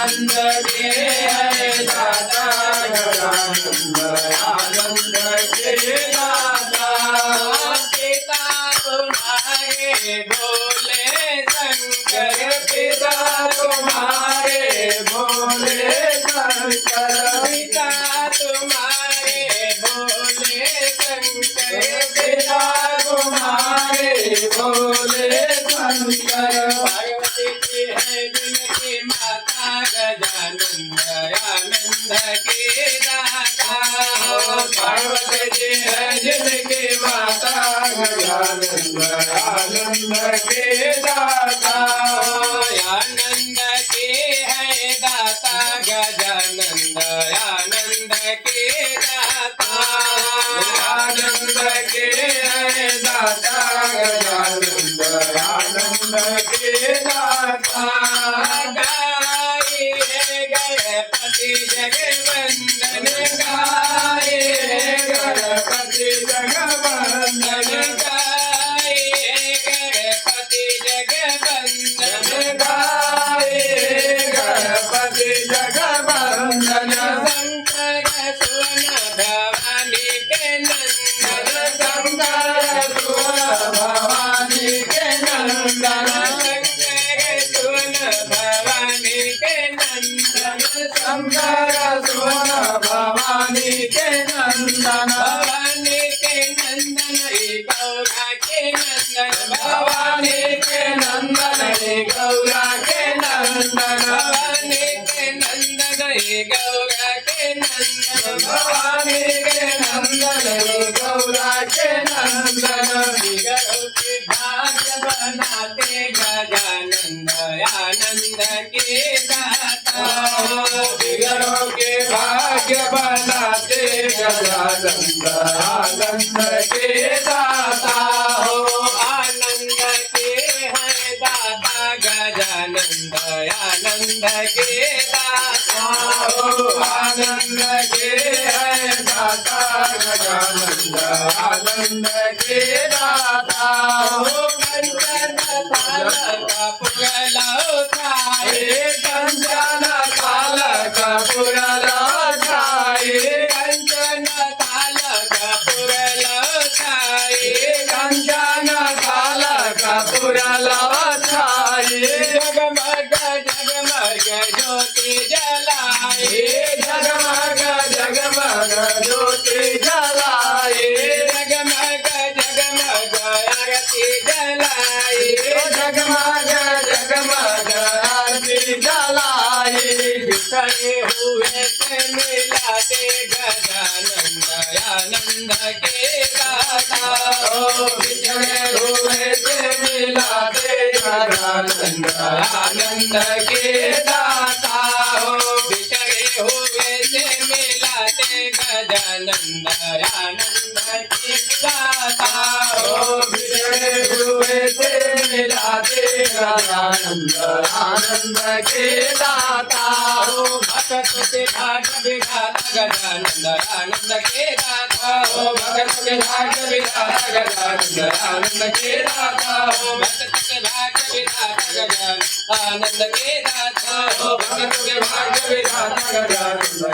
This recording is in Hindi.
आनंद के है दाता गजानन आनंद के दाता। पिता तुम्हारे भोले शंकर पिता तुम्हारे भोले शंकर पिता तुम्हारे भोले शंकर पिता तुम्हारे भोले शंकर। पार्वती जी है जिनकी माता गजानन आनंद के दाता। पार्वती जी है जिनकी माता गजानन आनंद के दाता। आनंद के है दाता गजानन आनंद के दाता। आनंद के है दाता गजानन आनंद के दाता। गाये गणपति जगवंदन गाये गणपति जगवंदन गाये गणपति जगवंदन गाये गणपति जगवंदन। शंकर सुवन भवानी के नंदन शंकर सुवन भवानी के नंदन शंकर सुवन भवानी के नंदन शंकर सुवन भवानी के नंदन। भवानी के नंदन गौरा के नंदन भवानी के नंदन गौरा के नंदन भवानी के नंदन गौरा के नंदन भवानी के नंदन गौरा के नंदन। बिगड़ों के भाग्य बनाते गजानन आनंद के दाता। बिगड़ों के भाग्य बनाते गजानन आनंद के दाता। हो आनंद के है दाता गजानन आनंद के दाता। हो आनंद के है दाता गजानन आनंद के दाता। हो कंचन थाल कपूर लौटाए कंचन थाल कपूर लौटाए कंचन थाल कपूर लौटाए कंचन थाल कपूर लौटाए। जगमग जगमग ज्योति जलाए जगमग जगमग ज्योति जलाए जगमग जगमग आरती जलाए जगमग जगमग आरती जलाए। बिछड़े हुए से मिलाते गजानन आनंद के दाता। ओ बिछड़े हुए से मिलाते गजानन आनंद के दाता। ओ बिछड़े हुए से मिलाते गजानन आनंद के दाता। ओ बिछड़े हुए से मिलाते गजानन आनंद के दाता। ओ भक्त के भाग विधाता गजानन आनंद के दाता। ओ भक्त के भाग विधाता गजानन आनंद के दाता। ओ भक्त के भाग विधाता गजानन आनंद के दाता। ओ भक्त के भाग विधाता गजानन